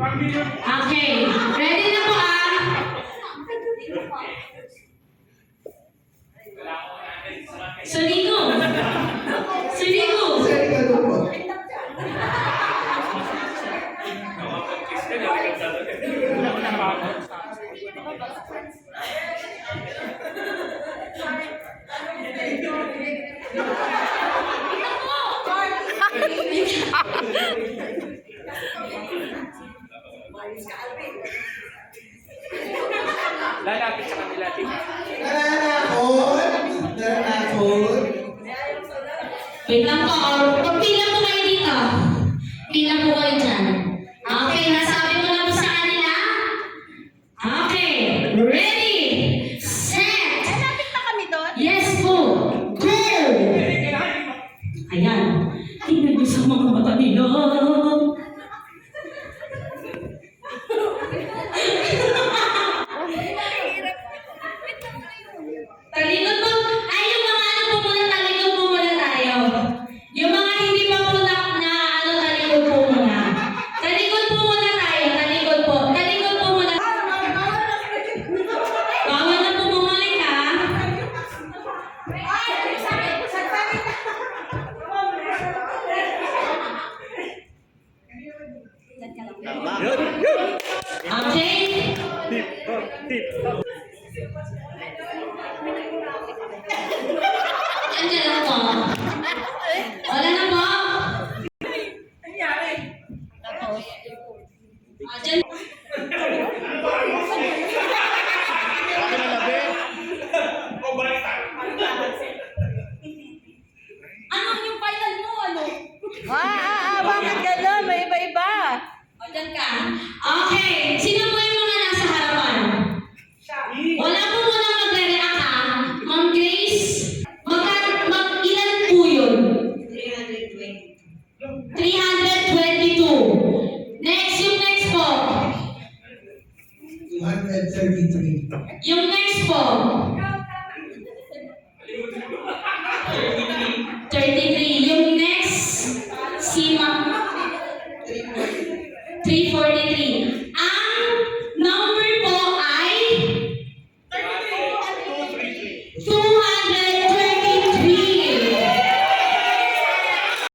Okay. Ready na po Suligo. Suligo. Lalapit sa kanila, Tim. Nananakot. Wait lang po. Pagpila po kayo dito. Pila po kayo dyan. Okay, nasabi mo na po sa kanila? Okay. Ready? Set! Lapit na kami doon. Yes po. Go! Ayan. Tingnan niyo sa mga mata nila. Talikod po. Ay, yung mga ano po muna, talikod po muna tayo. Yung mga hindi pa po talikod po muna. Talikod po muna tayo, talikod po. Talikod po muna. Bawal na po bumalik ha. Okay? Andiyan lang po. Wala na po. Andiyan. Ano yung final mo? Ano? Bakit gano'n? May iba-iba. Andiyan ka. Okay. Sino po yung mga nasa harapan? Wala po muna magre-react ha. Ma'am Grace, ilan po yun? 322. Next, yung next po. 233. Yung next po.